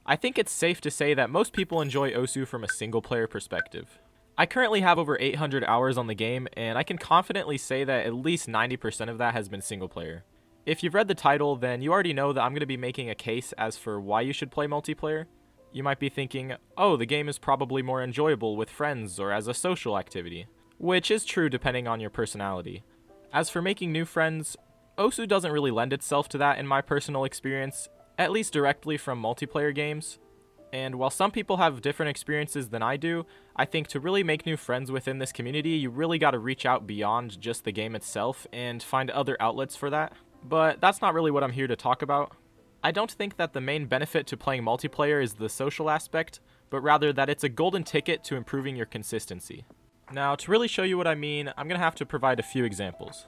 I think it's safe to say that most people enjoy Osu from a single player perspective. I currently have over 800 hours on the game, and I can confidently say that at least 90% of that has been single player. If you've read the title, then you already know that I'm going to be making a case as for why you should play multiplayer. You might be thinking, oh, the game is probably more enjoyable with friends or as a social activity, which is true depending on your personality. As for making new friends, Osu doesn't really lend itself to that in my personal experience, at least directly from multiplayer games. And while some people have different experiences than I do, I think to really make new friends within this community, you really gotta reach out beyond just the game itself and find other outlets for that. But that's not really what I'm here to talk about. I don't think that the main benefit to playing multiplayer is the social aspect, but rather that it's a golden ticket to improving your consistency. Now, to really show you what I mean, I'm gonna have to provide a few examples.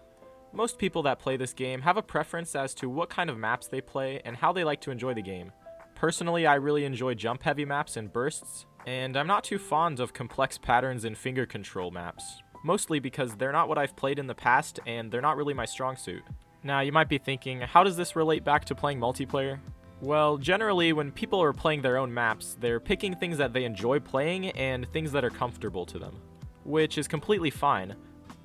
Most people that play this game have a preference as to what kind of maps they play and how they like to enjoy the game. Personally, I really enjoy jump-heavy maps and bursts, and I'm not too fond of complex patterns and finger control maps, mostly because they're not what I've played in the past and they're not really my strong suit. Now, you might be thinking, how does this relate back to playing multiplayer? Well, generally, when people are playing their own maps, they're picking things that they enjoy playing and things that are comfortable to them, which is completely fine.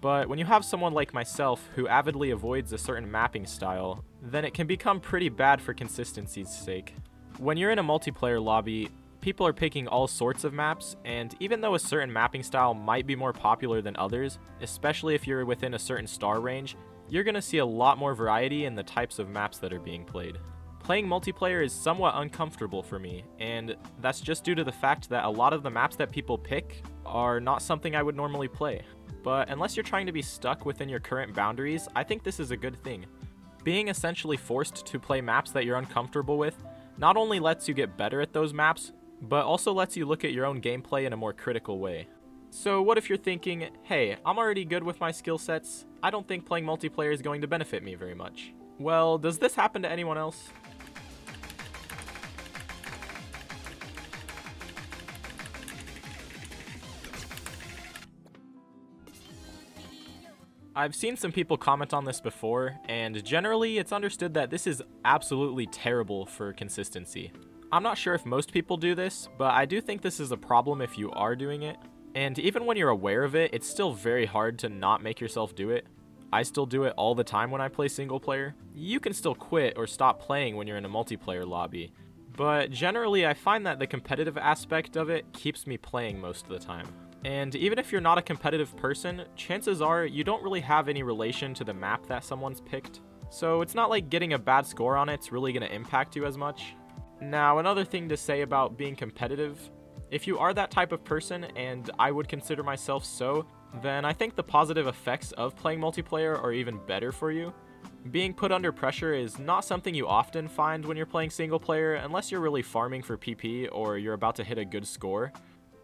But when you have someone like myself who avidly avoids a certain mapping style, then it can become pretty bad for consistency's sake. When you're in a multiplayer lobby, people are picking all sorts of maps, and even though a certain mapping style might be more popular than others, especially if you're within a certain star range, you're going to see a lot more variety in the types of maps that are being played. Playing multiplayer is somewhat uncomfortable for me, and that's just due to the fact that a lot of the maps that people pick are not something I would normally play. But unless you're trying to be stuck within your current boundaries, I think this is a good thing. Being essentially forced to play maps that you're uncomfortable with not only lets you get better at those maps, but also lets you look at your own gameplay in a more critical way. So what if you're thinking, hey, I'm already good with my skill sets, I don't think playing multiplayer is going to benefit me very much. Well, does this happen to anyone else? I've seen some people comment on this before, and generally it's understood that this is absolutely terrible for consistency. I'm not sure if most people do this, but I do think this is a problem if you are doing it. And even when you're aware of it, it's still very hard to not make yourself do it. I still do it all the time when I play single player. You can still quit or stop playing when you're in a multiplayer lobby, but generally I find that the competitive aspect of it keeps me playing most of the time. And even if you're not a competitive person, chances are you don't really have any relation to the map that someone's picked. So it's not like getting a bad score on it's really going to impact you as much. Now, another thing to say about being competitive, if you are that type of person, and I would consider myself so, then I think the positive effects of playing multiplayer are even better for you. Being put under pressure is not something you often find when you're playing single player unless you're really farming for PP or you're about to hit a good score.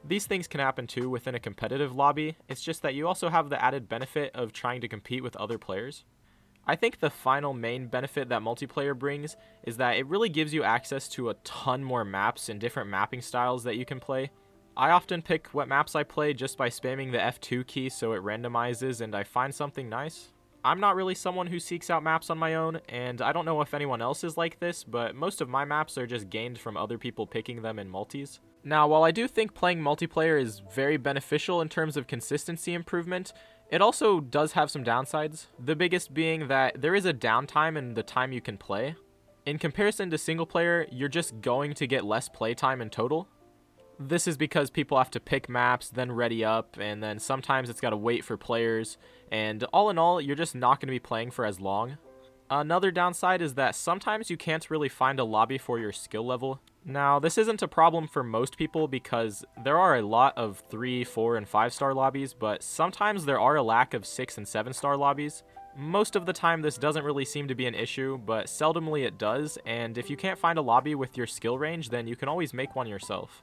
These things can happen too within a competitive lobby, it's just that you also have the added benefit of trying to compete with other players. I think the final main benefit that multiplayer brings is that it really gives you access to a ton more maps and different mapping styles that you can play. I often pick what maps I play just by spamming the F2 key so it randomizes and I find something nice. I'm not really someone who seeks out maps on my own, and I don't know if anyone else is like this, but most of my maps are just gained from other people picking them in multis. Now, while I do think playing multiplayer is very beneficial in terms of consistency improvement, it also does have some downsides, the biggest being that there is a downtime in the time you can play. In comparison to single player, you're just going to get less playtime in total. This is because people have to pick maps, then ready up, and then sometimes it's got to wait for players, and all in all, you're just not going to be playing for as long. Another downside is that sometimes you can't really find a lobby for your skill level. Now, this isn't a problem for most people because there are a lot of 3, 4, and 5-star lobbies, but sometimes there are a lack of 6 and 7-star lobbies. Most of the time this doesn't really seem to be an issue, but seldomly it does, and if you can't find a lobby with your skill range, then you can always make one yourself.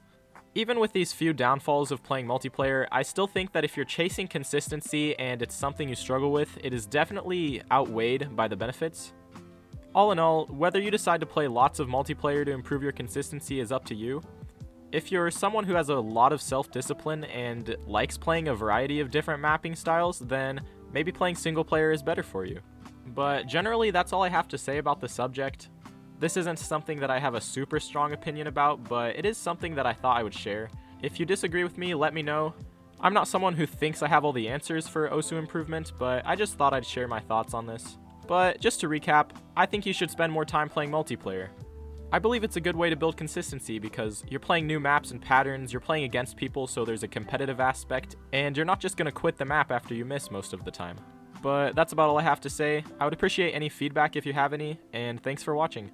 Even with these few downfalls of playing multiplayer, I still think that if you're chasing consistency and it's something you struggle with, it is definitely outweighed by the benefits. All in all, whether you decide to play lots of multiplayer to improve your consistency is up to you. If you're someone who has a lot of self-discipline and likes playing a variety of different mapping styles, then maybe playing single player is better for you. But generally, that's all I have to say about the subject. This isn't something that I have a super strong opinion about, but it is something that I thought I would share. If you disagree with me, let me know. I'm not someone who thinks I have all the answers for Osu improvement, but I just thought I'd share my thoughts on this. But just to recap, I think you should spend more time playing multiplayer. I believe it's a good way to build consistency because you're playing new maps and patterns, you're playing against people, so there's a competitive aspect, and you're not just going to quit the map after you miss most of the time. But that's about all I have to say. I would appreciate any feedback if you have any, and thanks for watching.